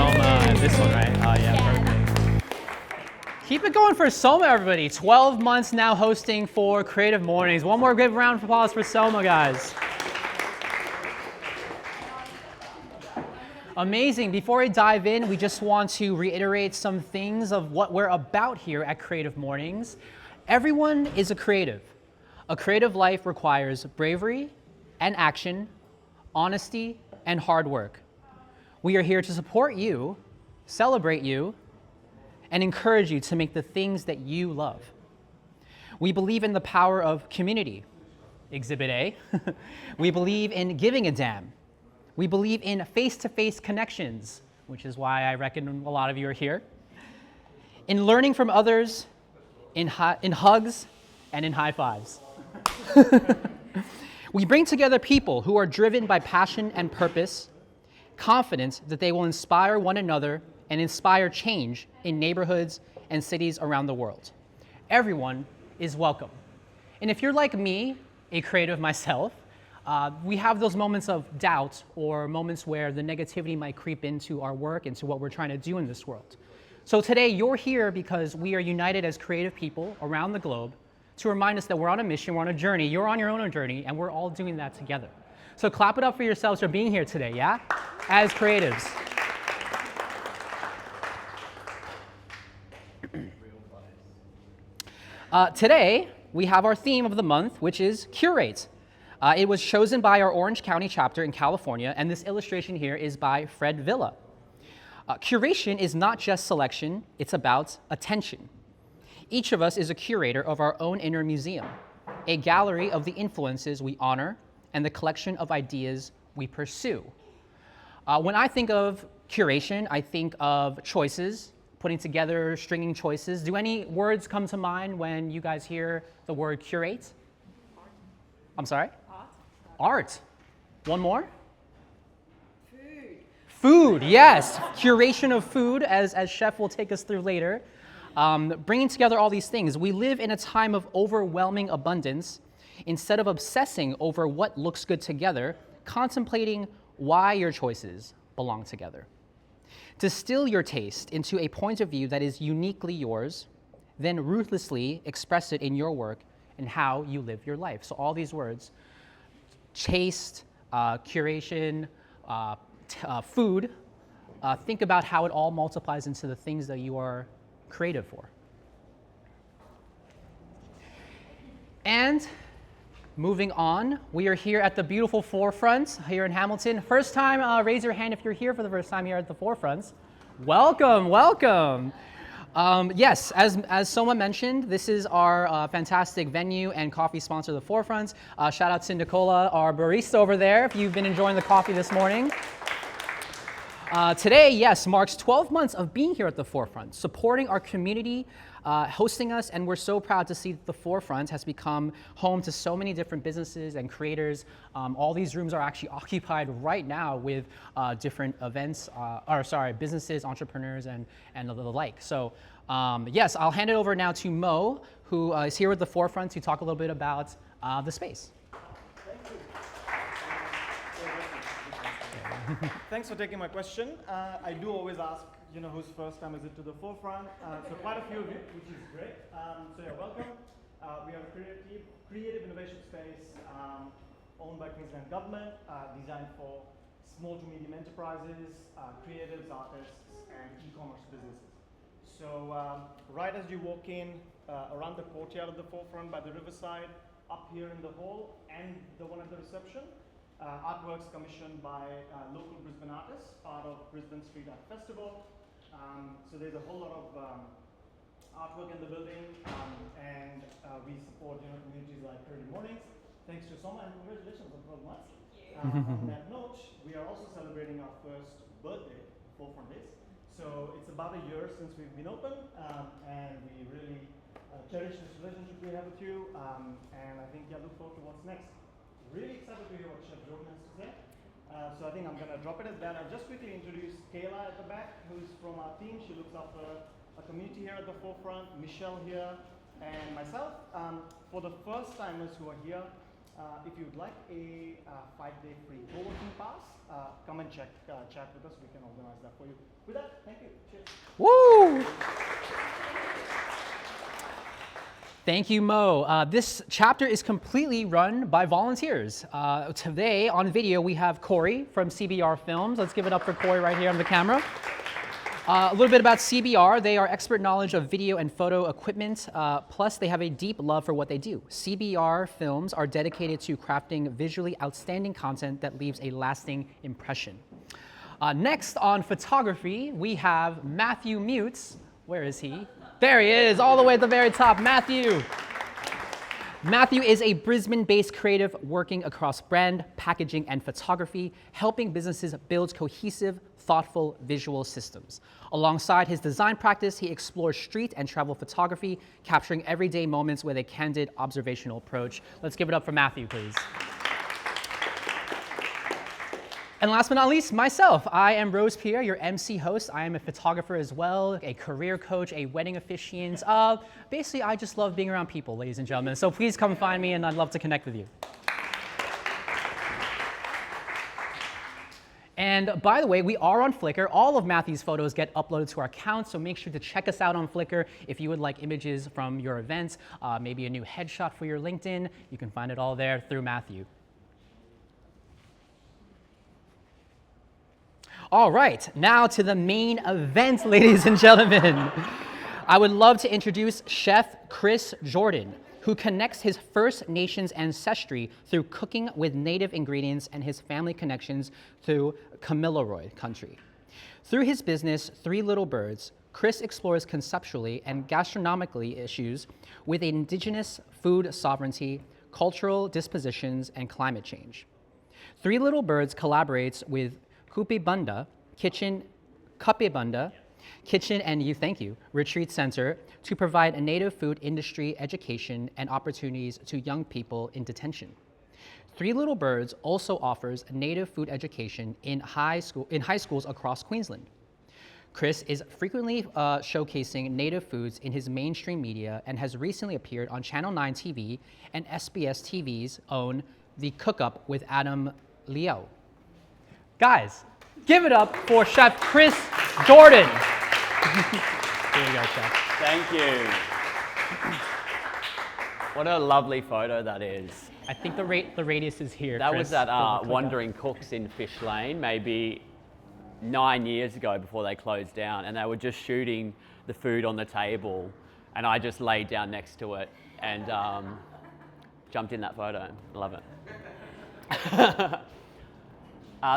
Soma and this one, right? Oh, yeah, perfect. Keep it going for Soma, everybody. 12 months now hosting for Creative Mornings. One more good round of applause for Soma, guys. Amazing. Before I dive in, we just want to reiterate some things of what we're about here at Creative Mornings. Everyone is a creative. A creative life requires bravery and action, honesty and hard work. We are here to support you, celebrate you, and encourage you to make the things that you love. We believe in the power of community, Exhibit A. We believe in giving a damn. We believe in face-to-face connections, which is why I reckon a lot of you are here. In learning from others, in hugs, and in high fives. We bring together people who are driven by passion and purpose, confident that they will inspire one another and inspire change in neighborhoods and cities around the world. Everyone is welcome. And if you're like me, a creative myself, we have those moments of doubt or moments where the negativity might creep into our work, into what we're trying to do in this world. So today you're here because we are united as creative people around the globe to remind us that we're on a mission, we're on a journey, you're on your own journey, and we're all doing that together. So clap it up for yourselves for being here today, yeah? As creatives. Today, we have our theme of the month, which is Curate. It was chosen by our Orange County chapter in California, and this illustration here is by Fred Villa. Curation is not just selection, it's about attention. Each of us is a curator of our own inner museum, a gallery of the influences we honor and the collection of ideas we pursue. When I think of curation, I think of choices, putting together, stringing choices. Do any words come to mind when you guys hear the word curate? Art. I'm sorry? Art. Art. One more? Food. Food, yes. Curation of food, as Chef will take us through later. Bringing together all these things. We live in a time of overwhelming abundance. Instead of obsessing over what looks good together, contemplating why your choices belong together. Distill your taste into a point of view that is uniquely yours, then ruthlessly express it in your work and how you live your life. So all these words, taste, curation, food, think about how it all multiplies into the things that you are creative for. And moving on, we are here at the beautiful Forefront here in Hamilton. First time, raise your hand if you're here for the first time here at the Forefront. Welcome, welcome. Yes, as Soma mentioned, this is our fantastic venue and coffee sponsor, the Forefront. Shout out to Nicola, our barista over there, if you've been enjoying the coffee this morning. Today, yes, marks 12 months of being here at the Forefront, supporting our community, hosting us, and we're so proud to see that the Forefront has become home to so many different businesses and creators. All these rooms are actually occupied right now with different events, businesses, entrepreneurs, and the like. So yes, I'll hand it over now to Mo, who is here with the Forefront to talk a little bit about the space. Thanks for taking my question. I do always ask, whose first time is it to the Forefront? So quite a few of you, which is great. So yeah, welcome. We have a creative innovation space owned by Queensland Government, designed for small to medium enterprises, creatives, artists, and e-commerce businesses. So right as you walk in, around the courtyard of the Forefront by the riverside, up here in the hall, and the one at the reception, artworks commissioned by local Brisbane artists, part of Brisbane Street Art Festival. So there's a whole lot of artwork in the building, and we support communities like Creative Mornings. Thanks to Soma, and congratulations on 12 months. On that note, we are also celebrating our first birthday, Forefront Days. So it's about a year since we've been open, and we really cherish this relationship we have with you, and I think look forward to what's next. Really excited to hear what Chef Jordan has to say. So I think I'm going to drop it at that. I'll just quickly introduce Kayla at the back, who's from our team. She looks after a community here at the Forefront, Michelle here, and myself. For the first timers who are here, if you'd like a 5-day free co-working pass, come and chat with us. We can organize that for you. With that, thank you. Cheers. Woo! Thank you, Mo. This chapter is completely run by volunteers. Today on video, we have Corey from CBR Films. Let's give it up for Corey right here on the camera. A little bit about CBR. They are expert knowledge of video and photo equipment, plus they have a deep love for what they do. CBR Films are dedicated to crafting visually outstanding content that leaves a lasting impression. Next on photography, we have Matthew Mutes. Where is he? There he is, all the way at the very top, Matthew. Matthew is a Brisbane-based creative working across brand, packaging, and photography, helping businesses build cohesive, thoughtful visual systems. Alongside his design practice, he explores street and travel photography, capturing everyday moments with a candid, observational approach. Let's give it up for Matthew, please. And last but not least, myself. I am Rose Pierre, your MC host. I am a photographer as well, a career coach, a wedding officiant. Basically, I just love being around people, ladies and gentlemen. So please come find me, and I'd love to connect with you. And by the way, we are on Flickr. All of Matthew's photos get uploaded to our account, so make sure to check us out on Flickr. If you would like images from your events, maybe a new headshot for your LinkedIn, you can find it all there through Matthew. All right, now to the main event, ladies and gentlemen. I would love to introduce Chef Chris Jordan, who connects his First Nations ancestry through cooking with native ingredients and his family connections to Kamilaroi country. Through his business, Three Little Birds, Chris explores conceptually and gastronomically issues with Indigenous food sovereignty, cultural dispositions, and climate change. Three Little Birds collaborates with Kapibunda Kitchen and Retreat Center to provide a native food industry education and opportunities to young people in detention. Three Little Birds also offers native food education in high schools across Queensland. Chris is frequently showcasing native foods in his mainstream media and has recently appeared on Channel 9 TV and SBS TV's own The Cook Up with Adam Liao. Guys, give it up for Chef Chris Jordan. Here you go, Chef. Thank you. What a lovely photo that is. I think the radius is here. That Chris, was at Wandering Cooks in Fish Lane, maybe 9 years ago before they closed down, and they were just shooting the food on the table, and I just laid down next to it and jumped in that photo. Love it.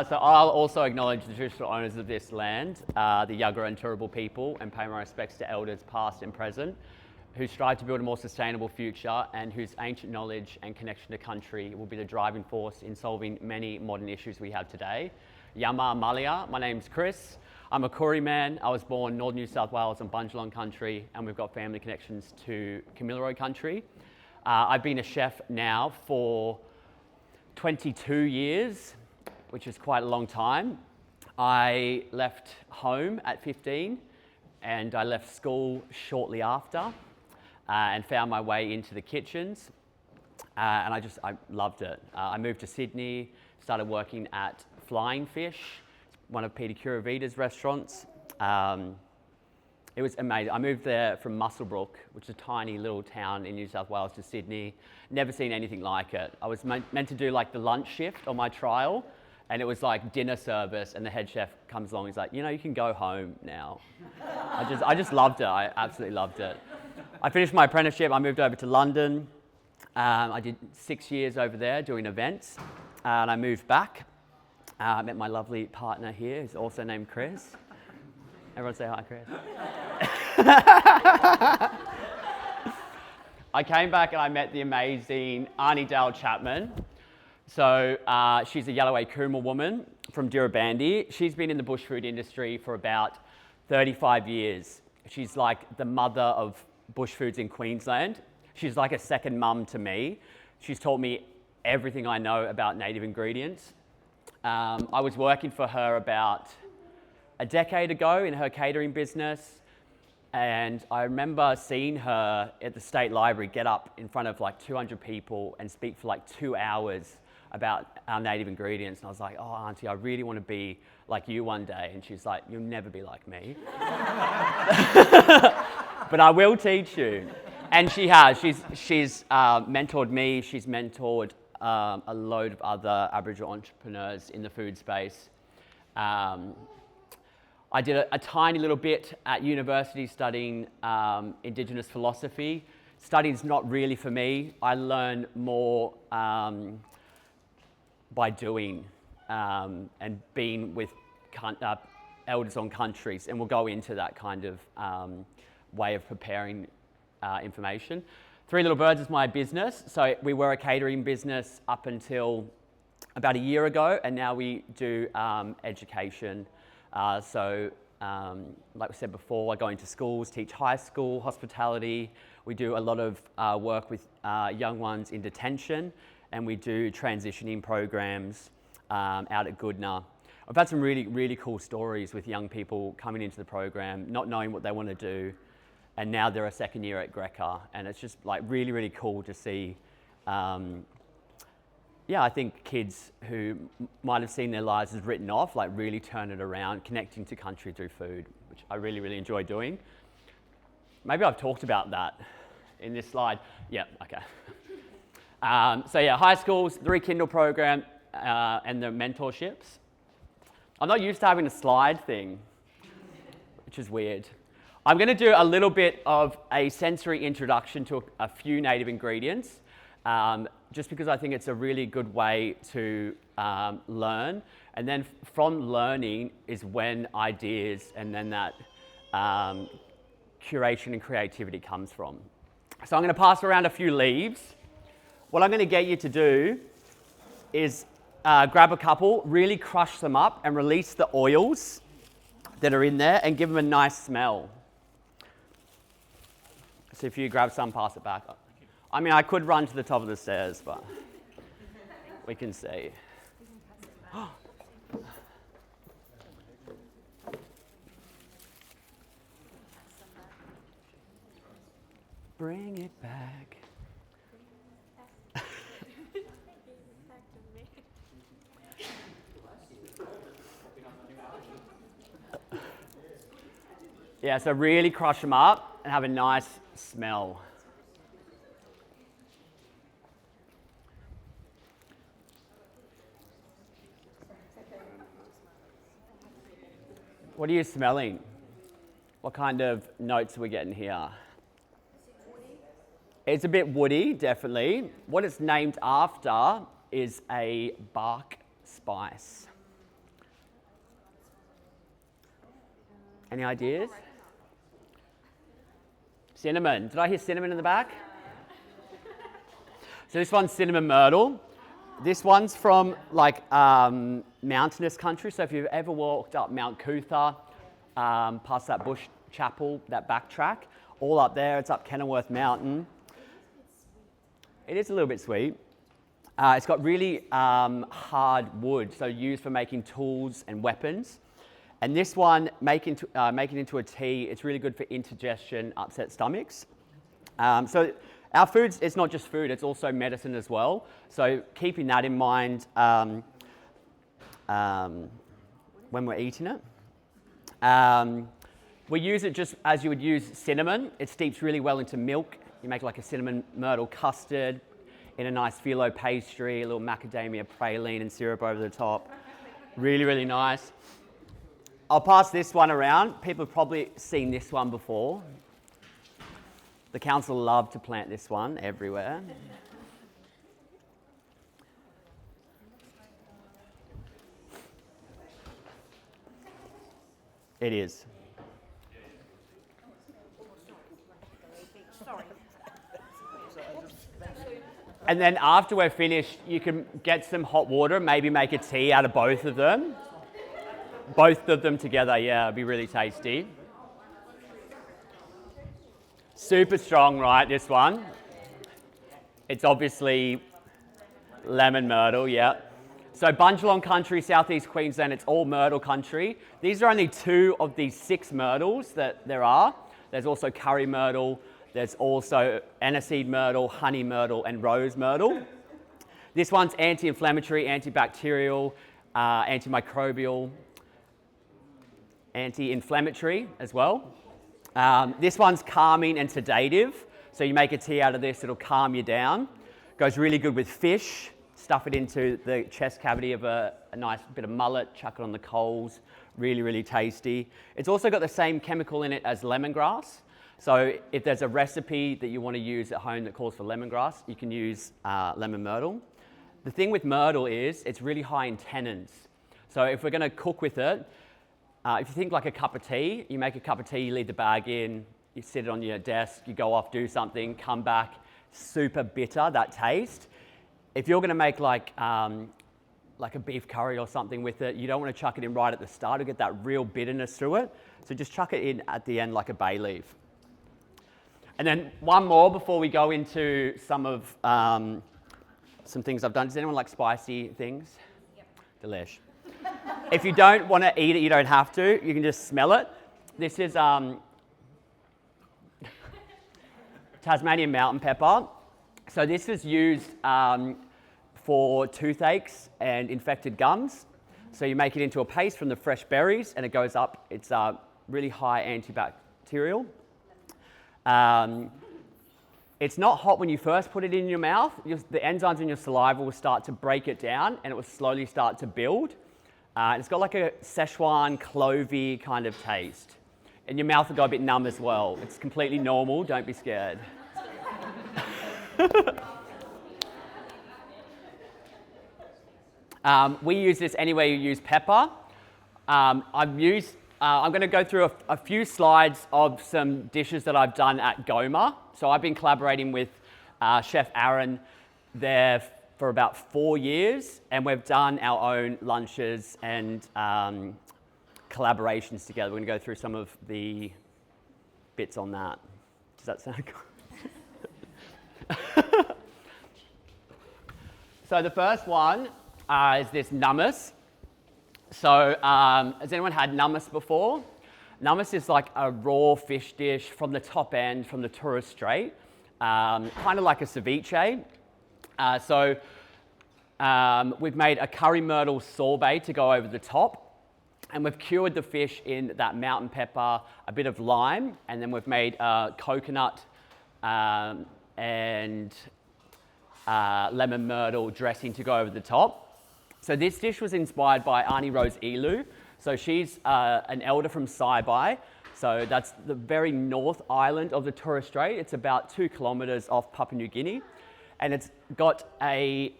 So I'll also acknowledge the traditional owners of this land, the Yagara and Turrbal people, and pay my respects to elders past and present, who strive to build a more sustainable future and whose ancient knowledge and connection to country will be the driving force in solving many modern issues we have today. Yama Malia, my name's Chris. I'm a Koori man. I was born in Northern New South Wales on Bundjalung country, and we've got family connections to Kamilaroi country. I've been a chef now for 22 years. Which is quite a long time. I left home at 15 and I left school shortly after and found my way into the kitchens and I loved it. I moved to Sydney, started working at Flying Fish, one of Peter Curavita's restaurants. It was amazing. I moved there from Muswellbrook, which is a tiny little town in New South Wales, to Sydney. Never seen anything like it. I was meant to do like the lunch shift on my trial. And it was like dinner service, and the head chef comes along. He's like, you know, you can go home now. I just loved it. I absolutely loved it. I finished my apprenticeship. I moved over to London. I did 6 years over there doing events, and I moved back. I met my lovely partner here, who's also named Chris. Everyone say hi, Chris. I came back and I met the amazing Arnie Dale Chapman. So she's a Yalaway Coomera woman from Dirrabandi. She's been in the bush food industry for about 35 years. She's like the mother of bush foods in Queensland. She's like a second mum to me. She's taught me everything I know about native ingredients. I was working for her about a decade ago in her catering business. And I remember seeing her at the State Library get up in front of like 200 people and speak for like 2 hours about our native ingredients. And I was like, oh, Auntie, I really want to be like you one day. And she's like, you'll never be like me. But I will teach you. And she has. She's mentored me. She's mentored a load of other Aboriginal entrepreneurs in the food space. I did a tiny little bit at university studying Indigenous philosophy. Studying's not really for me. I learn more by doing and being with elders on countries, and we'll go into that kind of way of preparing information. Three Little Birds is my business. So we were a catering business up until about a year ago, and now we do education. Like we said before, I go into schools, teach high school, hospitality. We do a lot of work with young ones in detention, and we do transitioning programs out at Goodna. I've had some really, really cool stories with young people coming into the program, not knowing what they want to do, and now they're a second year at Greca, and it's just like really, really cool to see. I think kids who might have seen their lives as written off, like really turn it around, connecting to country through food, which I really, really enjoy doing. Maybe I've talked about that in this slide. Yeah, okay. High schools, the Rekindle program, and the mentorships. I'm not used to having a slide thing, which is weird. I'm going to do a little bit of a sensory introduction to a few native ingredients. Just because I think it's a really good way to learn. And then from learning is when ideas and then that curation and creativity comes from. So I'm going to pass around a few leaves. What I'm going to get you to do is grab a couple, really crush them up and release the oils that are in there and give them a nice smell. So if you grab some, pass it back up. I mean, I could run to the top of the stairs, but we can see. Bring it back. Yeah, so really crush them up and have a nice smell. What are you smelling? What kind of notes are we getting here? It's a bit woody, definitely. What it's named after is a bark spice. Any ideas? Cinnamon. Did I hear cinnamon in the back? So this one's cinnamon myrtle. This one's from like mountainous country. So if you've ever walked up Mount Cootha, past that bush chapel, that backtrack, all up there, it's up Kenilworth Mountain. It is a little bit sweet. It's got really hard wood, so used for making tools and weapons. And this one, make it into a tea, it's really good for indigestion, upset stomachs. So our foods, it's not just food, it's also medicine as well. So keeping that in mind when we're eating it. We use it just as you would use cinnamon. It steeps really well into milk. You make like a cinnamon myrtle custard in a nice phyllo pastry, a little macadamia praline and syrup over the top. Really, really nice. I'll pass this one around. People have probably seen this one before. The council love to plant this one everywhere. It is. And then after we're finished, you can get some hot water, maybe make a tea out of both of them. Both of them together, yeah, it'd be really tasty. Super strong, right, this one? It's obviously lemon myrtle, yeah. So Bundjalung country, southeast Queensland, it's all myrtle country. These are only 2 of the 6 myrtles that there are. There's also curry myrtle. There's also aniseed myrtle, honey myrtle, and rose myrtle. This one's anti-inflammatory, antibacterial, antimicrobial, anti-inflammatory as well. This one's calming and sedative. So you make a tea out of this, it'll calm you down. Goes really good with fish. Stuff it into the chest cavity of a nice bit of mullet, chuck it on the coals. Really, really tasty. It's also got the same chemical in it as lemongrass. So if there's a recipe that you want to use at home that calls for lemongrass, you can use lemon myrtle. The thing with myrtle is it's really high in tannins. So if we're going to cook with it, if you think like a cup of tea, you make a cup of tea, you leave the bag in, you sit it on your desk, you go off, do something, come back, super bitter, that taste. If you're going to make like a beef curry or something with it, you don't want to chuck it in right at the start to get that real bitterness through it. So just chuck it in at the end like a bay leaf. And then one more before we go into some of some things I've done. Does anyone like spicy things? Yep. Delish. If you don't want to eat it, you don't have to. You can just smell it. This is Tasmanian mountain pepper. So this is used for toothaches and infected gums. So you make it into a paste from the fresh berries and it goes up. It's really high antibacterial. It's not hot when you first put it in your mouth. The enzymes in your saliva will start to break it down and it will slowly start to build. It's got like a Szechuan clovey kind of taste. And your mouth will go a bit numb as well. It's completely normal, don't be scared. We use this anywhere you use pepper. I'm going to go through a few slides of some dishes that I've done at Goma. So I've been collaborating with Chef Aaron there for about 4 years, and we've done our own lunches and collaborations together. We're going to go through some of the bits on that. Does that sound good? So the first one is this hummus. So has anyone had hummus before? Hummus is like a raw fish dish from the top end, from the Torres Strait, kind of like a ceviche. We've made a curry myrtle sorbet to go over the top. And we've cured the fish in that mountain pepper, a bit of lime, and then we've made coconut and lemon myrtle dressing to go over the top. So this dish was inspired by Arnie Rose Elu. So she's an elder from Saibai. So that's the very north island of the Torres Strait. It's about 2 kilometres off Papua New Guinea. And it's got a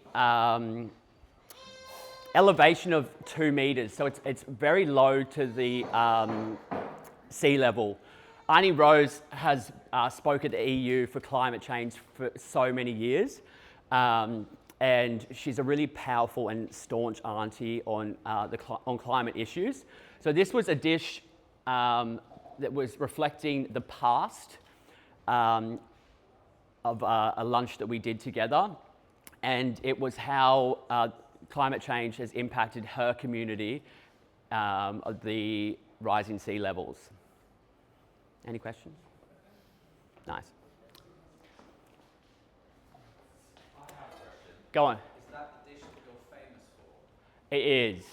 elevation of 2 meters, so it's very low to the sea level. Arnie Rose has spoken to the EU for climate change for so many years, and she's a really powerful and staunch auntie on climate issues. So this was a dish that was reflecting the past of a lunch that we did together, and it was how climate change has impacted her community of the rising sea levels. Any questions? Nice. I have a question. Go on. Is that the dish that you're famous for? It is.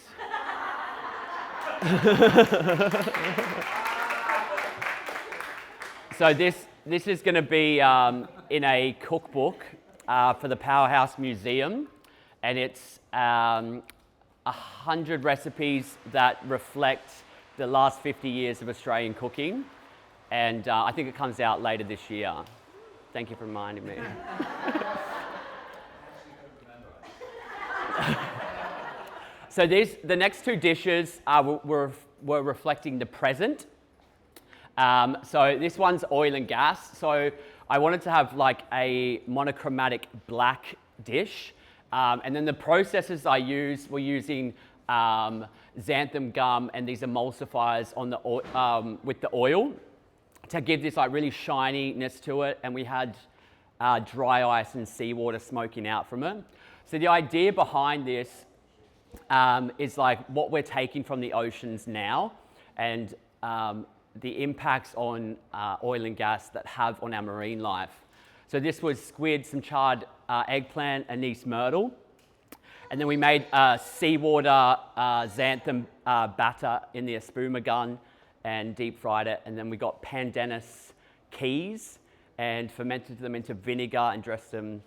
So this is going to be in a cookbook for the Powerhouse Museum. And it's 100 recipes that reflect the last 50 years of Australian cooking. And I think it comes out later this year. Thank you for reminding me. So the next 2 dishes were reflecting the present. So this one's oil and gas. So I wanted to have like a monochromatic black dish. And then the processes I used were using xanthan gum and these emulsifiers on the with the oil to give this like really shininess to it. And we had dry ice and seawater smoking out from it. So the idea behind this is like what we're taking from the oceans now and the impacts on oil and gas that have on our marine life. So this was squid, some charred eggplant, anise myrtle. And then we made seawater xanthan batter in the espuma gun and deep fried it. And then we got pandanus keys and fermented them into vinegar and dressed them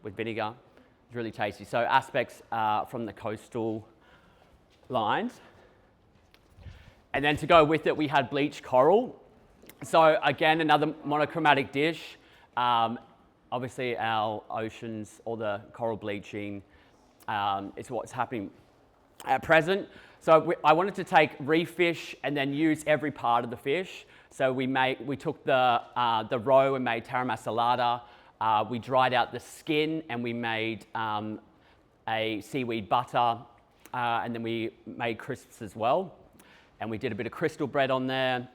with vinegar. It's really tasty. So aspects from the coastal lines. And then to go with it, we had bleached coral. So again, another monochromatic dish. Obviously our oceans, all the coral bleaching, is what's happening at present. So I wanted to take reef fish and then use every part of the fish. So we took the roe and made taramasalada. We dried out the skin and we made a seaweed butter, and then we made crisps as well. And we did a bit of crystal bread on there.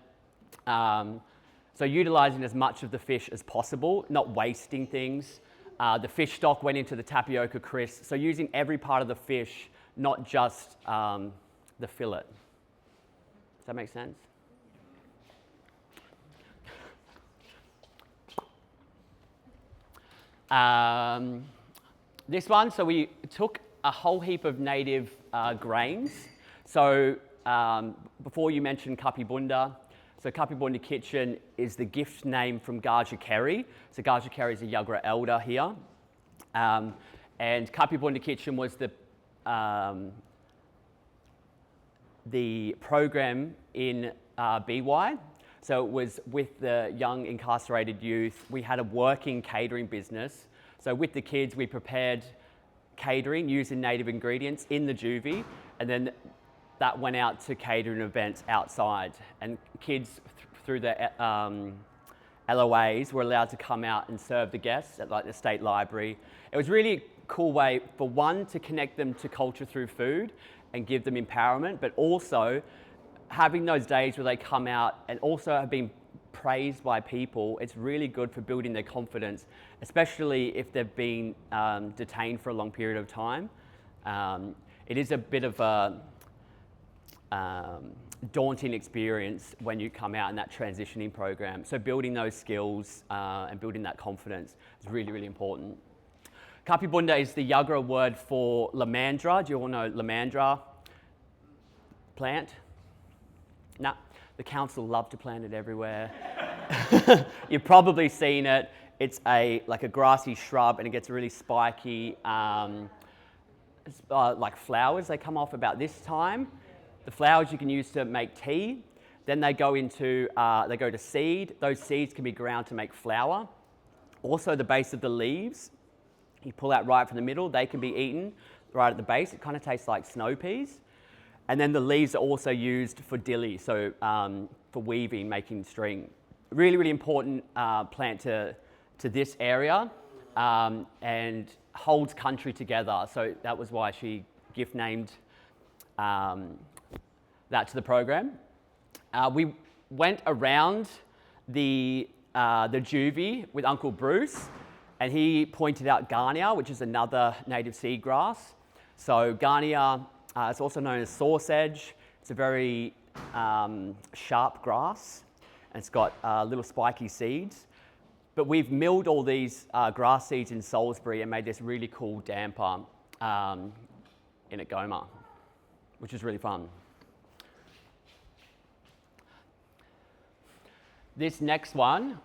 So utilising as much of the fish as possible, not wasting things. The fish stock went into the tapioca crisp. So using every part of the fish, not just the fillet. Does that make sense? This one, so we took a whole heap of native grains. So before you mentioned Kapibunda, so Kapibunda Kitchen is the gift name from Gaja Kerry. So Gaja Kerry is a Yuggera elder here. And Kapibunda Kitchen was the program in BY. So it was with the young incarcerated youth. We had a working catering business. So with the kids, we prepared catering using native ingredients in the juvie, and then that went out to catering events outside. And kids through the LOAs were allowed to come out and serve the guests at like the State Library. It was really a cool way, for one, to connect them to culture through food and give them empowerment, but also having those days where they come out and also have been praised by people. It's really good for building their confidence, especially if they've been detained for a long period of time. It is a bit of a daunting experience when you come out in that transitioning program. So building those skills and building that confidence is really, really important. Kapibunda is the Yuggera word for lamandra. Do you all know lamandra plant? No, the council love to plant it everywhere. You've probably seen it. It's like a grassy shrub, and it gets really spiky, like flowers. They come off about this time. The flowers you can use to make tea. Then they go to seed. Those seeds can be ground to make flour. Also, the base of the leaves, you pull out right from the middle. They can be eaten right at the base. It kind of tastes like snow peas. And then the leaves are also used for dilly, so for weaving, making string. Really, really important plant to this area, and holds country together. So that was why she gift named that to the program. We went around the juvie with Uncle Bruce, and he pointed out Garnia, which is another native seed grass. So Garnia, it's also known as sausage. It's a very sharp grass, and it's got little spiky seeds. But we've milled all these grass seeds in Salisbury and made this really cool damper in Goma, which is really fun. This next one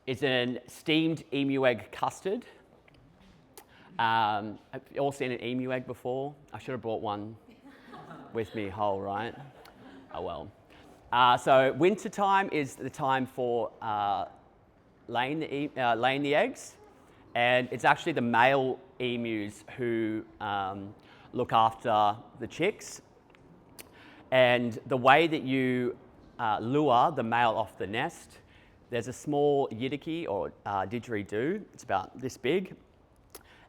is an steamed emu egg custard. Have you all seen an emu egg before? I should have brought one with me whole, right? Oh well. So winter time is the time for laying the eggs, and it's actually the male emus who look after the chicks. And the way that you lure the male off the nest, there's a small yidaki or didgeridoo. It's about this big.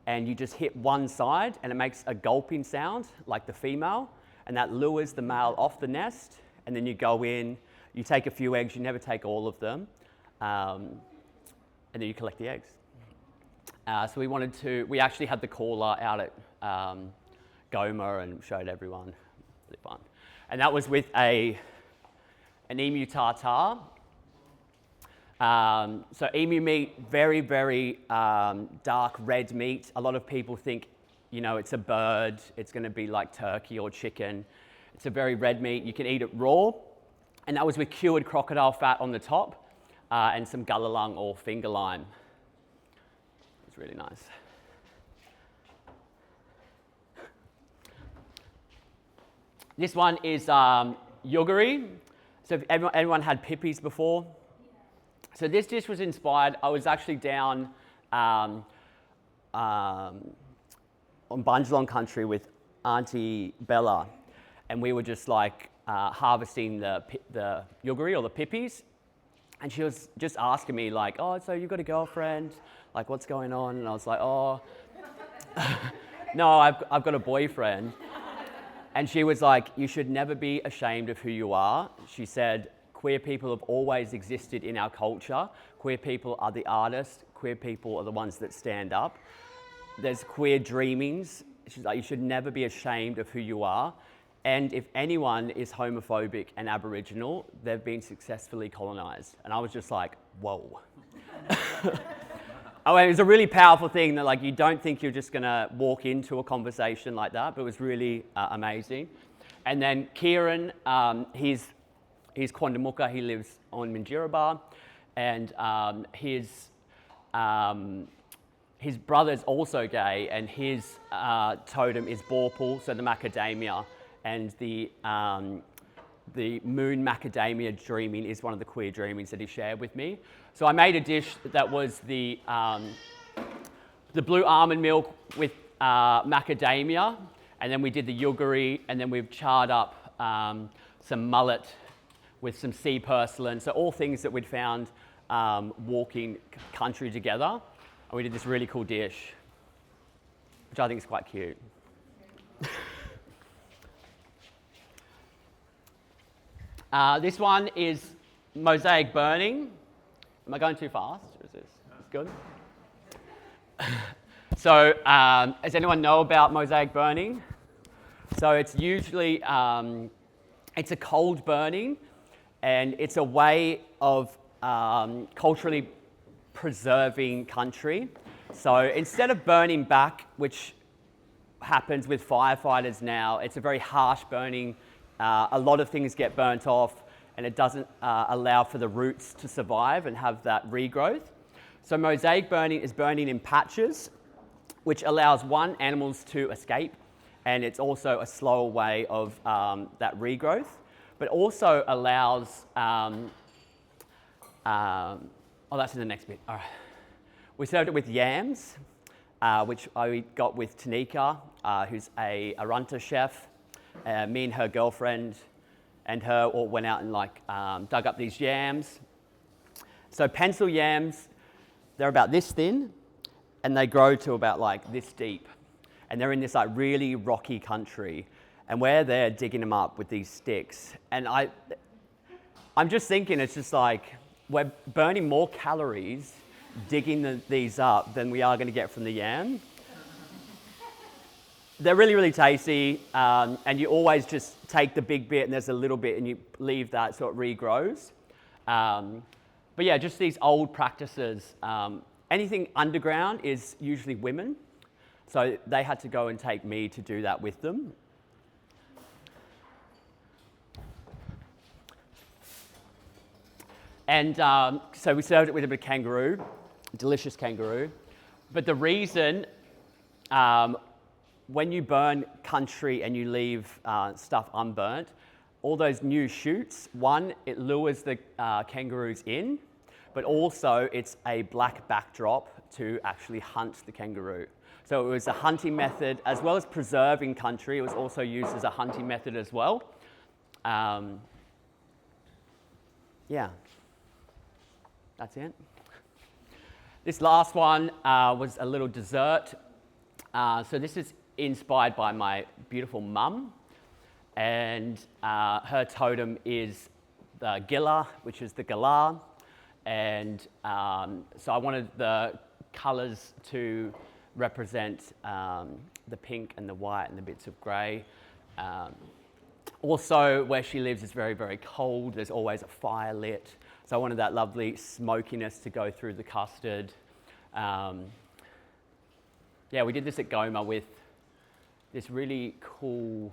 And you just hit one side and it makes a gulping sound like the female, and that lures the male off the nest. And then you go in, you take a few eggs, you never take all of them, and then you collect the eggs. So we actually had the caller out at Goma and showed everyone. Really fun. And that was with an emu tartare. So emu meat, very, very dark red meat. A lot of people think, you know, it's a bird. It's going to be like turkey or chicken. It's a very red meat. You can eat it raw. And that was with cured crocodile fat on the top and some galalung or finger lime. It's really nice. This one is yoguri. So if anyone had pippies before? So this dish was inspired, I was actually down on Bundjalung country with Auntie Bella, and we were just like harvesting the yoguri or the pippies, and she was just asking me like, oh, so you've got a girlfriend? Like, what's going on? And I was like, oh, no, I've got a boyfriend. And she was like, you should never be ashamed of who you are. She said, queer people have always existed in our culture. Queer people are the artists. Queer people are the ones that stand up. There's queer dreamings. She's like, you should never be ashamed of who you are. And if anyone is homophobic and Aboriginal, they've been successfully colonised. And I was just like, whoa. Oh, it was a really powerful thing that like you don't think you're just going to walk into a conversation like that, but it was really amazing. And then Kieran, he's Quandamooka, he lives on Minjerribah, and his brother's also gay, and his totem is Borpal, so the macadamia, and the moon macadamia dreaming is one of the queer dreamings that he shared with me. So I made a dish that was the blue almond milk with macadamia, and then we did the yoguri, and then we've charred up some mullet with some sea purslane, so all things that we'd found walking country together. And we did this really cool dish, which I think is quite cute. This one is mosaic burning. Am I going too fast? Or is this good? So, does anyone know about mosaic burning? So it's usually, it's a cold burning, and it's a way of culturally preserving country. So instead of burning back, which happens with firefighters now, it's a very harsh burning. A lot of things get burnt off, and it doesn't allow for the roots to survive and have that regrowth. So mosaic burning is burning in patches, which allows animals to escape, and it's also a slower way of that regrowth, but also allows, oh, that's in the next bit. All right. We served it with yams, which I got with Tanika, who's a Arunta chef. Me and her girlfriend and her all went out and dug up these yams. So pencil yams, they're about this thin, and they grow to about like this deep. And they're in this like really rocky country, and we're there digging them up with these sticks. And I'm just thinking, it's just like, we're burning more calories digging these up than we are going to get from the yam. They're really, really tasty, and you always just take the big bit and there's a little bit and you leave that so it regrows. But yeah, just these old practices. Anything underground is usually women, so they had to go and take me to do that with them. And so we served it with a bit of kangaroo, delicious kangaroo. But the reason, when you burn country and you leave stuff unburnt, all those new shoots, one, it lures the kangaroos in, but also it's a black backdrop to actually hunt the kangaroo. So it was a hunting method, as well as preserving country, it was also used as a hunting method as well. Yeah. That's it. This last one was a little dessert. So this is inspired by my beautiful mum, and her totem is the gilla, which is the galah. And so I wanted the colours to represent the pink and the white and the bits of grey. Also, where she lives is very, very cold. There's always a fire lit. So I wanted that lovely smokiness to go through the custard. Yeah, we did this at Goma with this really cool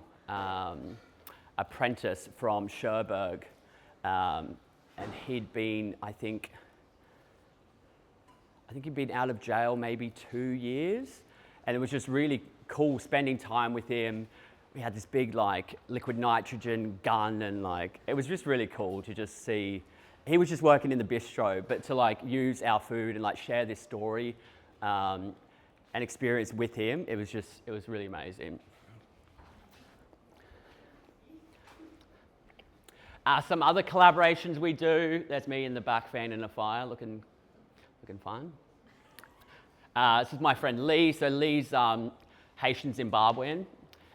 apprentice from Cherbourg. And he'd been, I think he'd been out of jail maybe 2 years. And it was just really cool spending time with him. We had this big like liquid nitrogen gun, and like it was just really cool to just see. He was just working in the bistro, but to like use our food and like share this story and experience with him, it was really amazing. Some other collaborations we do. There's me in the back fan in a fire, looking fun. This is my friend Lee. So Lee's Haitian Zimbabwean,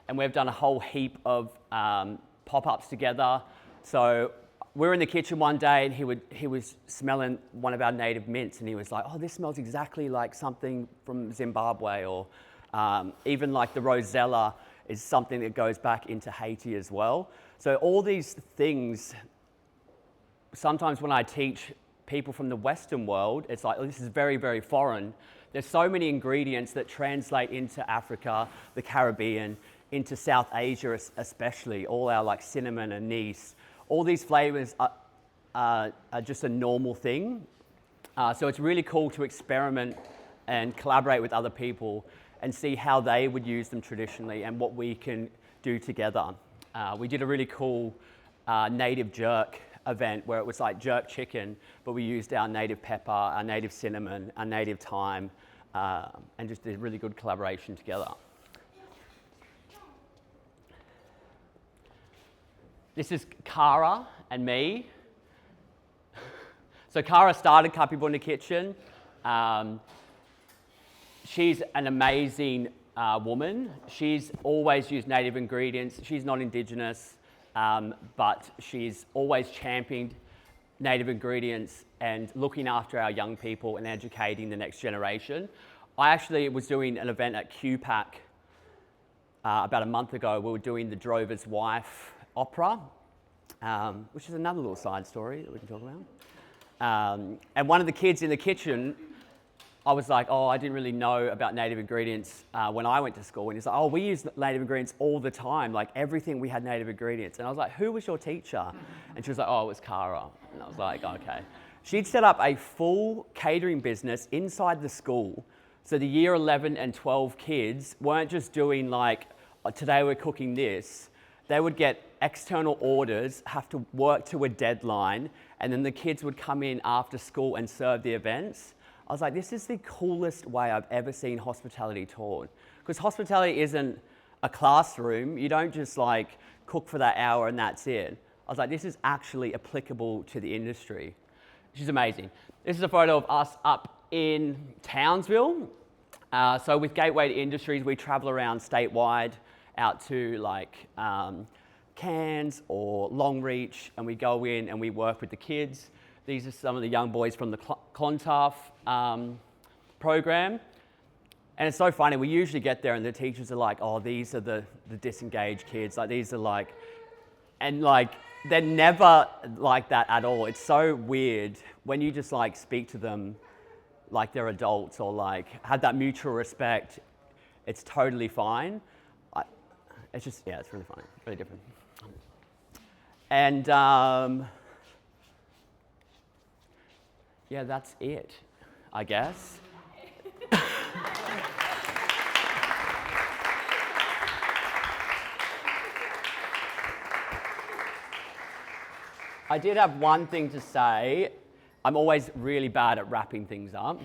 and we've done a whole heap of pop-ups together. So we were in the kitchen one day, and he was smelling one of our native mints, and he was like, "Oh, this smells exactly like something from Zimbabwe," or even like the Rosella is something that goes back into Haiti as well. So all these things, sometimes when I teach people from the Western world, it's like, oh, this is very, very foreign. There's so many ingredients that translate into Africa, the Caribbean, into South Asia especially, all our like cinnamon, anise. All these flavors are just a normal thing. So it's really cool to experiment and collaborate with other people and see how they would use them traditionally and what we can do together. We did a really cool native jerk event where it was like jerk chicken, but we used our native pepper, our native cinnamon, our native thyme, and just did really good collaboration together. This is Cara and me. So Cara started Ka People in the Kitchen. She's an amazing woman. She's always used native ingredients. She's not Indigenous, but she's always championed native ingredients and looking after our young people and educating the next generation. I actually was doing an event at QPAC about a month ago. We were doing the Drover's Wife opera, which is another little side story that we can talk about. And one of the kids in the kitchen, I was like, oh, I didn't really know about native ingredients when I went to school. And he's like, oh, we use native ingredients all the time. Like everything we had native ingredients. And I was like, who was your teacher? And she was like, oh, it was Cara. And I was like, okay. She'd set up a full catering business inside the school. So the year 11 and 12 kids weren't just doing like, today we're cooking this. They would get external orders, have to work to a deadline, and then the kids would come in after school and serve the events. I was like, this is the coolest way I've ever seen hospitality taught. Because hospitality isn't a classroom. You don't just like cook for that hour and that's it. I was like, this is actually applicable to the industry. She's amazing. This is a photo of us up in Townsville. So with Gateway to Industries, we travel around statewide out to like Cairns or Longreach, and we go in and we work with the kids. These are some of the young boys from the Clontarf program. And it's so funny, we usually get there and the teachers are like, oh, these are the disengaged kids. Like these are like, and like, they're never like that at all. It's so weird when you just like speak to them like they're adults or like have that mutual respect. It's totally fine. It's just, yeah, it's really funny, really different. And yeah, that's it, I guess. I did have one thing to say. I'm always really bad at wrapping things up.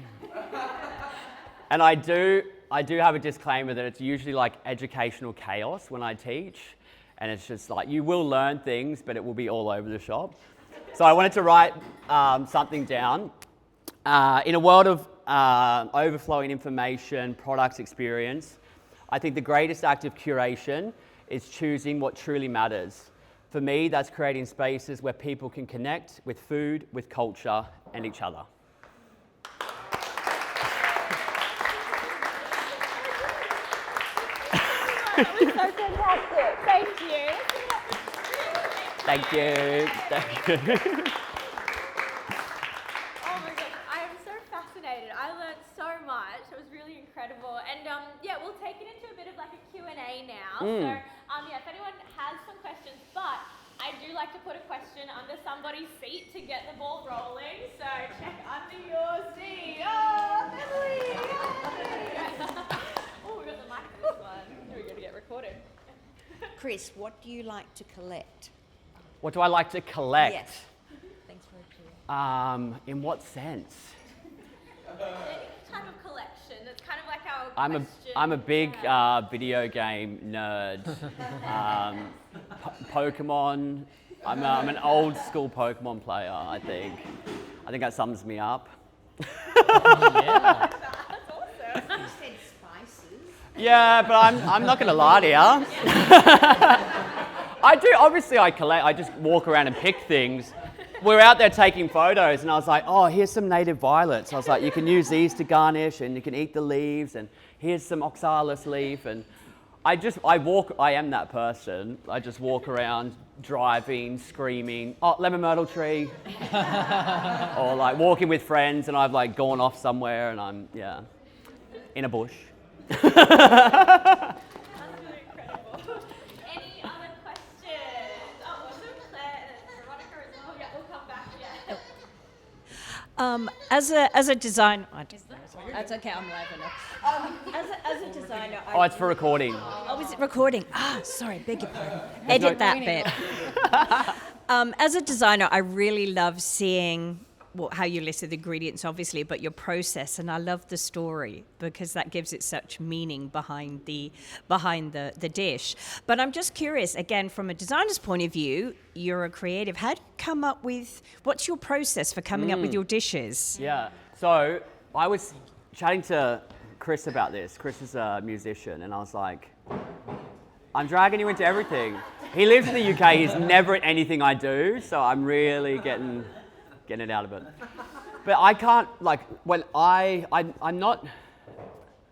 And I do have a disclaimer that it's usually like educational chaos when I teach. And it's just like, you will learn things, but it will be all over the shop. So I wanted to write something down. In a world of overflowing information, products, experience, I think the greatest act of curation is choosing what truly matters. For me, that's creating spaces where people can connect with food, with culture, and each other. That was so fantastic. Thank you. Thank you. Oh my gosh, I am so fascinated. I learned so much. It was really incredible. And yeah, we'll take it into a bit of like a Q&A now. So yeah, if anyone has some questions, but I do like to put a question under somebody's seat to get the ball rolling. So check under your seat. Oh, Emily! Oh, we got the mic for this one. We're going to get recorded. Chris, what do you like to collect? What do I like to collect? Yes. Thanks for it. In what sense? Any type of collection. That's kind of like our question. I'm a big video game nerd. Pokemon. I'm an old school Pokemon player. I think that sums me up. Yeah. That's awesome. You said spices. Yeah, but I'm not gonna lie to you. I do. Obviously, I collect. I just walk around and pick things. We're out there taking photos, and I was like, oh, here's some native violets. I was like, you can use these to garnish, and you can eat the leaves, and here's some oxalis leaf, and I am that person. I just walk around driving, screaming, oh, lemon myrtle tree. Or like walking with friends and I've like gone off somewhere and I'm, in a bush. That's really incredible. Any other questions? Oh, was there Claire and Veronica as well? Yeah, we'll come back. Yeah. As a designer, that's okay. I'm live enough. As a designer, Oh, it's for recording. Oh, is it recording? Sorry, beg your pardon. Edit that bit. As a designer, I really love seeing how you listed the ingredients, obviously, but your process, and I love the story because that gives it such meaning behind the dish. But I'm just curious, again, from a designer's point of view, you're a creative. How do you come up with? What's your process for coming up with your dishes? Yeah. So I was chatting to Chris about this. Chris is a musician, and I was like, I'm dragging you into everything. He lives in the UK. He's never at anything I do, so I'm really getting it out of it. But I can't, like, when I'm not,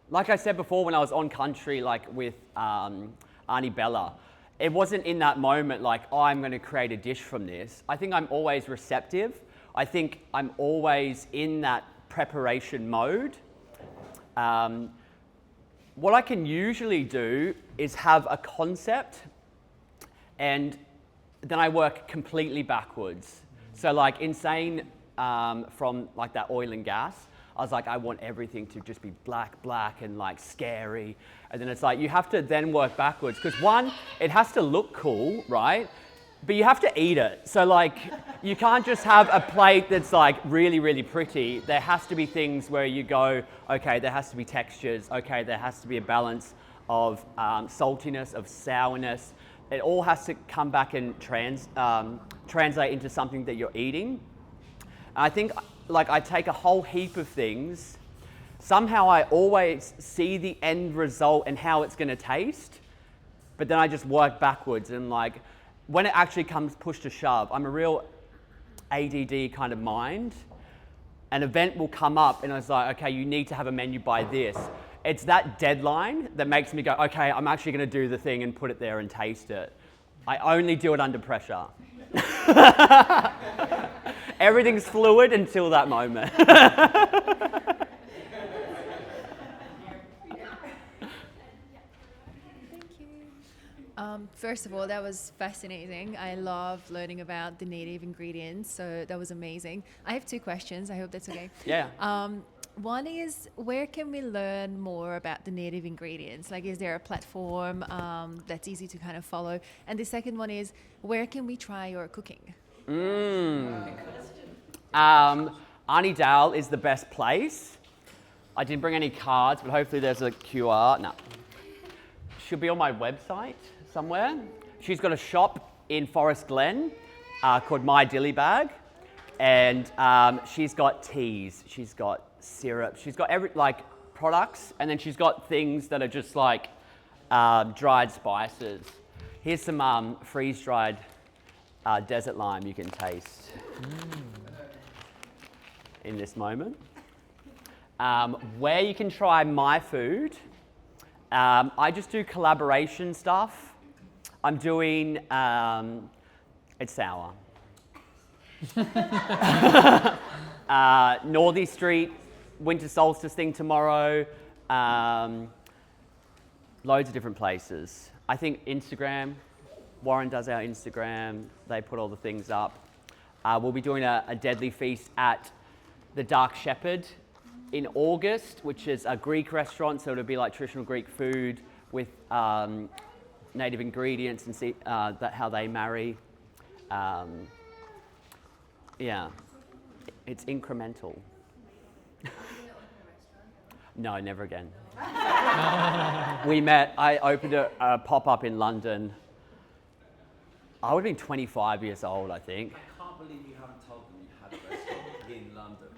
like I said before, when I was on country, like with Arnie Bella, it wasn't in that moment like, oh, I'm going to create a dish from this. I think I'm always receptive. I think I'm always in that preparation mode. What I can usually do is have a concept and then I work completely backwards. So like insane from like that oil and gas, I was like, I want everything to just be black and like scary. And then it's like, you have to then work backwards because one, it has to look cool, right? But you have to eat it. So like, you can't just have a plate that's like really, really pretty. There has to be things where you go, okay, there has to be textures. Okay, there has to be a balance of saltiness, of sourness. It all has to come back and translate into something that you're eating. And I think like I take a whole heap of things. Somehow I always see the end result and how it's gonna taste, but then I just work backwards and like, when it actually comes push to shove, I'm a real ADD kind of mind. An event will come up and I was like, okay, you need to have a menu by this. It's that deadline that makes me go, okay, I'm actually gonna do the thing and put it there and taste it. I only do it under pressure. Everything's fluid until that moment. First of all, that was fascinating. I love learning about the native ingredients, so that was amazing. I have two questions. I hope that's okay. Yeah. One is, where can we learn more about the native ingredients? Like, is there a platform that's easy to kind of follow? And the second one is, where can we try your cooking? Arnie Dowell is the best place. I didn't bring any cards, but hopefully there's a QR. No. She'll be on my website somewhere. She's got a shop in Forest Glen called My Dilly Bag. And she's got teas, she's got syrup, she's got every like products, and then she's got things that are just like dried spices. Here's some freeze-dried desert lime you can taste in this moment. Where you can try my food, I just do collaboration stuff. I'm doing, It's sour. Northey Street, winter solstice thing tomorrow. Loads of different places. I think Instagram, Warren does our Instagram. They put all the things up. We'll be doing a deadly feast at the Dark Shepherd in August, which is a Greek restaurant, so it'll be like traditional Greek food with native ingredients and see how they marry. Yeah, it's incremental. No, never again. I opened a pop-up in London. I would have been 25 years old, I think. I can't believe you haven't told them you had a restaurant in London.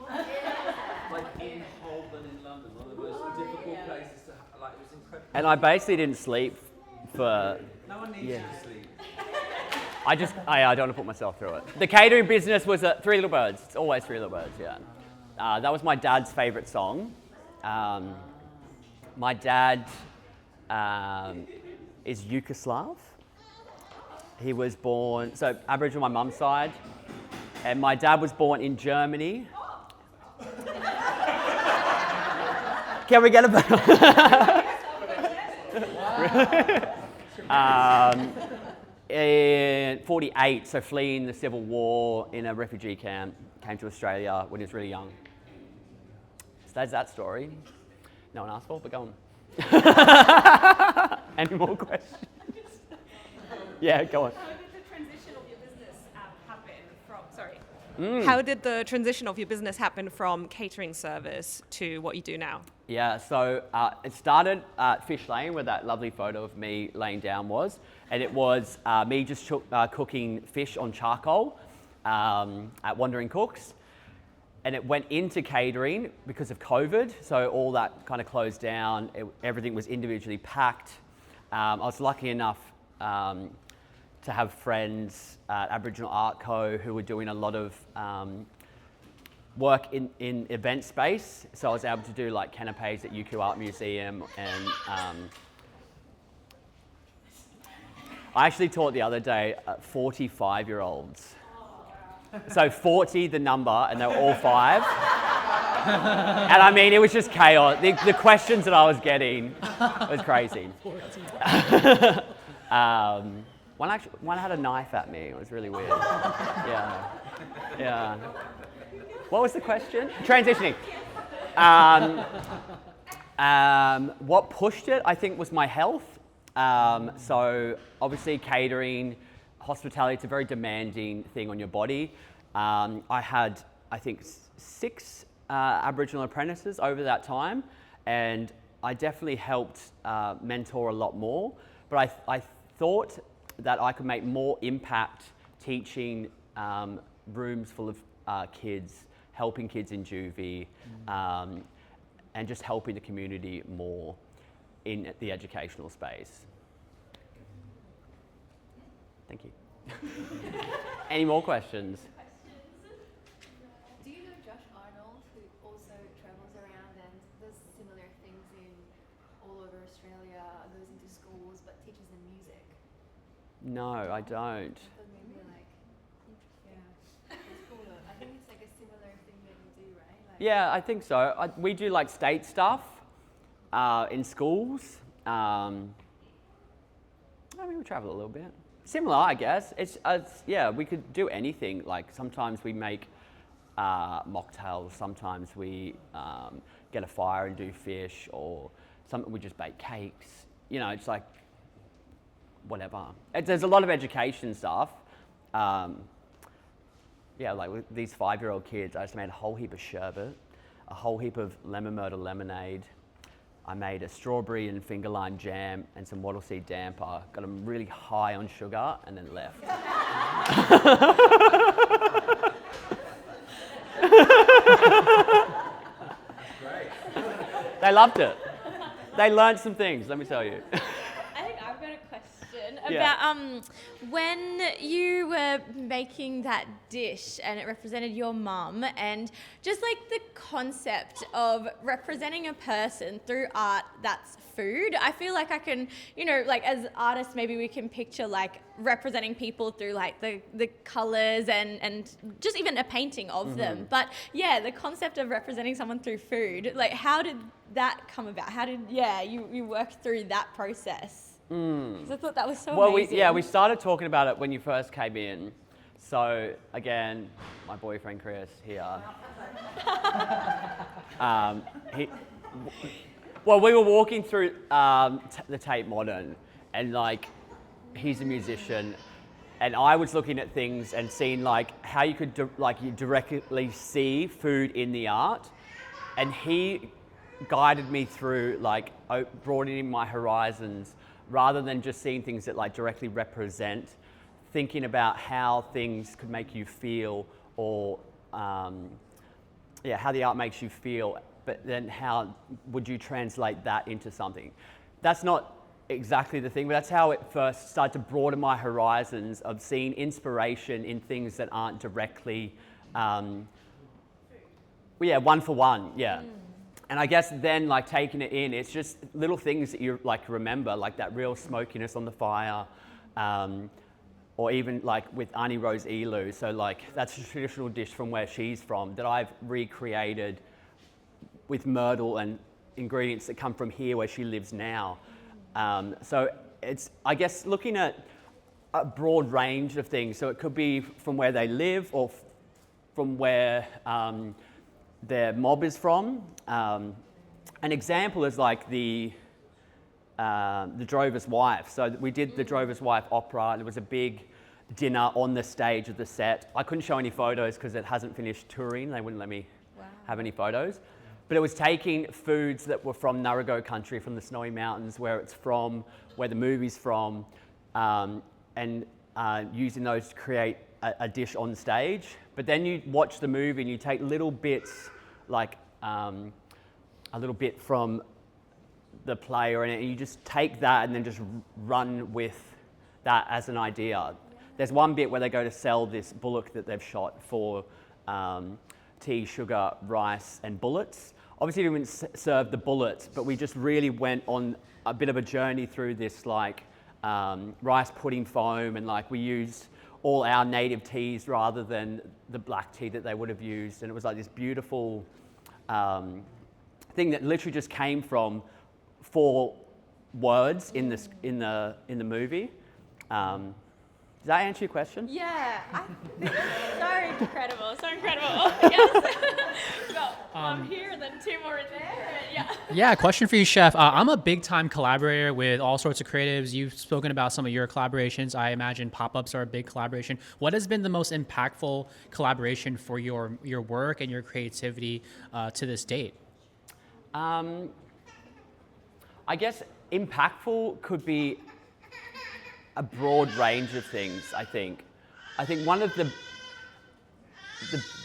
Like in Holborn in London, one of the most difficult places to like, it was incredible. And I basically didn't sleep for... No one needs you to sleep. I don't want to put myself through it. The catering business was Three Little Birds. It's always Three Little Birds, yeah. That was my dad's favourite song. My dad is Yugoslav. He was born, so Aboriginal on my mum's side, and my dad was born in Germany. Can we get a better? In 48, so fleeing the civil war in a refugee camp, came to Australia when he was really young. So that's that story. No one asked for, but go on. Any more questions? Yeah, go on. How did the transition of your business happen from? Sorry. How did the transition of your business happen from catering service to what you do now? Yeah, so it started at Fish Lane, where that lovely photo of me laying down was, and it was me just cooking fish on charcoal at Wandering Cooks, and it went into catering because of COVID, so all that kind of closed down. Everything was individually packed. I was lucky enough to have friends at Aboriginal Art Co who were doing a lot of work in event space. So I was able to do like canapes at UQ Art Museum, and I actually taught the other day 45-year-olds. So 40 the number, and they were all 5. And I mean, it was just chaos. The questions that I was getting was crazy. One had a knife at me. It was really weird. Yeah. What was the question? Transitioning. What pushed it, I think, was my health. So obviously catering, hospitality, it's a very demanding thing on your body. I had, I think, 6 Aboriginal apprentices over that time, and I definitely helped mentor a lot more. But I thought that I could make more impact teaching rooms full of kids, helping kids in juvie, and just helping the community more in the educational space. Thank you. Any more questions? Do you know Josh Arnold, who also travels around and does similar things all over Australia, goes into schools but teaches them music? No, I don't. So maybe it's cool though. I think it's like a similar thing that you do, right? Yeah, I think so. We do like state stuff in schools. I mean, we travel a little bit. Similar, I guess. It's we could do anything. Like sometimes we make mocktails. Sometimes we get a fire and do fish, or we just bake cakes. You know, it's like whatever. There's a lot of education stuff. Like with these 5-year-old kids, I just made a whole heap of sherbet, a whole heap of lemon myrtle lemonade. I made a strawberry and finger lime jam and some wattle seed damper. Got them really high on sugar and then left. Great. They loved it. They learned some things, let me tell you. I think I've got a question Yeah. about when you were making that dish and it represented your mum, and just like the concept of representing a person through art that's food, I feel like I can, you know, like as artists, maybe we can picture like representing people through like the colors and just even a painting of them. But yeah, the concept of representing someone through food, like how did that come about? How did, you work through that process? 'Cause I thought that was so amazing. We started talking about it when you first came in. So again, my boyfriend Chris here. We were walking through the Tate Modern, and like he's a musician, and I was looking at things and seeing like how you could you directly see food in the art, and he guided me through like broadening my horizons rather than just seeing things that like directly represent, thinking about how things could make you feel, or how the art makes you feel, but then how would you translate that into something? That's not exactly the thing, but that's how it first started to broaden my horizons of seeing inspiration in things that aren't directly, one for one, And I guess then like taking it in, it's just little things that you like remember, like that real smokiness on the fire, or even like with Auntie Rose Elu. So like that's a traditional dish from where she's from that I've recreated with myrtle and ingredients that come from here where she lives now. So it's, I guess, looking at a broad range of things. So it could be from where they live or from where their mob is from. An example is like the Drover's Wife. So we did the Drover's Wife opera, and it was a big dinner on the stage of the set. I couldn't show any photos because it hasn't finished touring. They wouldn't let me have any photos. But it was taking foods that were from Ngurrago country, from the Snowy Mountains, where it's from, where the movie's from, and using those to create a dish on stage. But then you watch the movie and you take little bits, like a little bit from the play, and you just take that and then just run with that as an idea. There's one bit where they go to sell this bullock that they've shot for tea, sugar, rice, and bullets. Obviously, we didn't serve the bullets, but we just really went on a bit of a journey through this like rice pudding foam, and like we used all our native teas rather than the black tea that they would have used, and it was like this beautiful thing that literally just came from 4 words in the movie. Does that answer your question? Yeah, I think it's so incredible, so incredible. Yes. Got one here and then 2 more in there. Yeah, question for you, Chef. I'm a big-time collaborator with all sorts of creatives. You've spoken about some of your collaborations. I imagine pop-ups are a big collaboration. What has been the most impactful collaboration for your work and your creativity to this date? I guess impactful could be a broad range of things, I think. I think one of the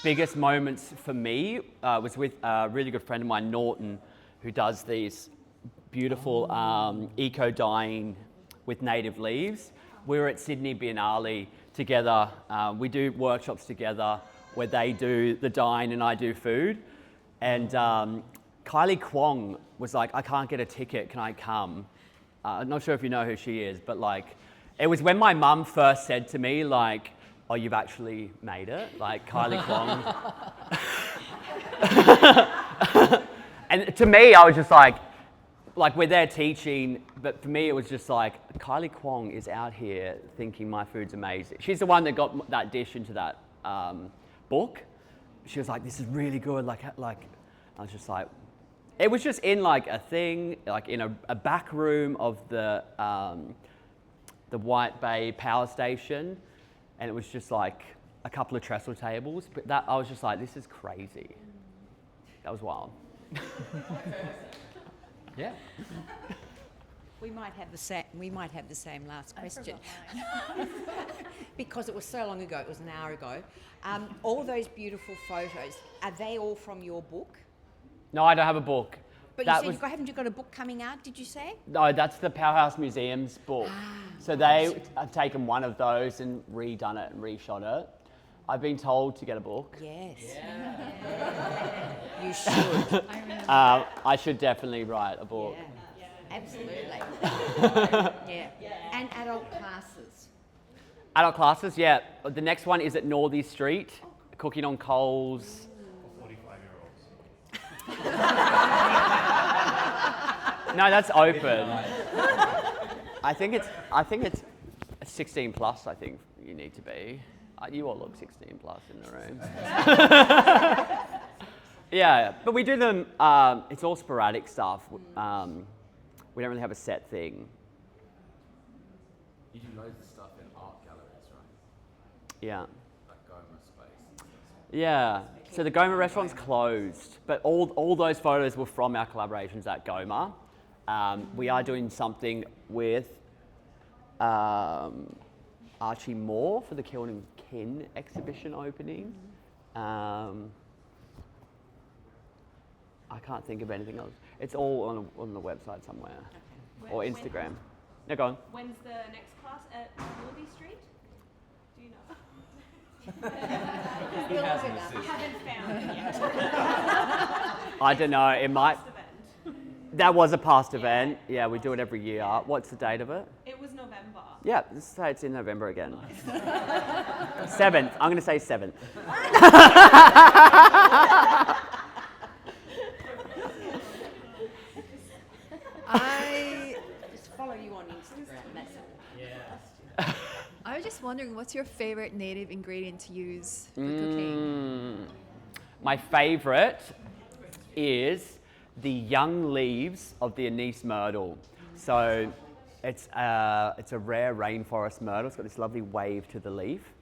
biggest moments for me was with a really good friend of mine, Norton, who does these beautiful eco dyeing with native leaves. We were at Sydney Biennale together. We do workshops together where they do the dyeing and I do food. And Kylie Kwong was like, I can't get a ticket, can I come? I'm not sure if you know who she is, but like, it was when my mum first said to me, like, oh, you've actually made it? Like, Kylie Kwong. And to me, I was just like, we're there teaching, but for me, it was just like, Kylie Kwong is out here thinking my food's amazing. She's the one that got that dish into that book. She was like, this is really good. Like, I was just like, it was just in like a thing, like in a back room of the White Bay power station, and it was just like a couple of trestle tables, but that I was just like, this is crazy. That was wild. Yeah. We might have the same last question. Because it was so long ago, it was an hour ago. All those beautiful photos, are they all from your book? No, I don't have a book, But That you was- said haven't you got a book coming out, did you say? No, that's the Powerhouse Museum's book. So they have taken one of those and redone it and reshot it. I've been told to get a book. Yes. You should. I should definitely write a book. Yeah. Absolutely. Yeah. And adult classes. Adult classes, yeah. The next one is at Northey Street, cooking on coals. 45-year-olds. No, that's open. I think it's 16 plus. I think you need to be. You all look 16 plus in the room. Yeah, but we do them. It's all sporadic stuff. We don't really have a set thing. You do loads of stuff in art galleries, right? Yeah. Like Goma Space. Yeah. So the Goma restaurant's closed, but all those photos were from our collaborations at Goma. We are doing something with Archie Moore for the Kiln and Kin exhibition opening. I can't think of anything else. It's all on the website somewhere, or Instagram. No, go on. When's the next class at Northey Street? Do you know? He has an assistant. Haven't found it yet. I don't know. It might. Past event. That was a past event. Yeah, we do it every year. What's the date of it? It was November. Yeah, let's say it's in November again. 7th. I'm going to say 7th. I just follow you on Instagram. That's all. I was just wondering, what's your favorite native ingredient to use for cooking? My favourite is the young leaves of the anise myrtle. So it's a rare rainforest myrtle. It's got this lovely wave to the leaf.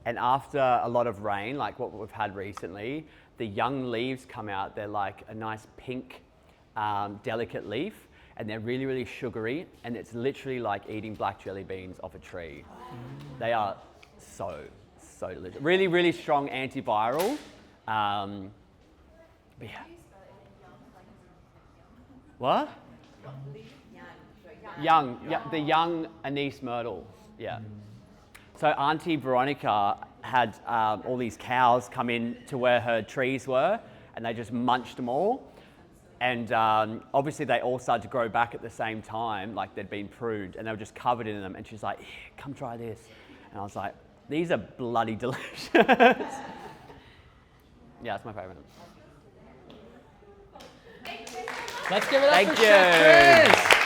And after a lot of rain, like what we've had recently, the young leaves come out. They're like a nice pink, delicate leaf. And they're really, really sugary. And it's literally like eating black jelly beans off a tree. They are so delicious. Really, really strong antiviral. But yeah. What? Young, yeah, the young anise myrtles, yeah. So Auntie Veronica had all these cows come in to where her trees were, and they just munched them all. And obviously they all started to grow back at the same time, like they'd been pruned, and they were just covered in them. And she's like, "Yeah, come try this." And I was like, "These are bloody delicious." Yeah, it's my favorite. Let's give it up Thank for you. Chef Chris.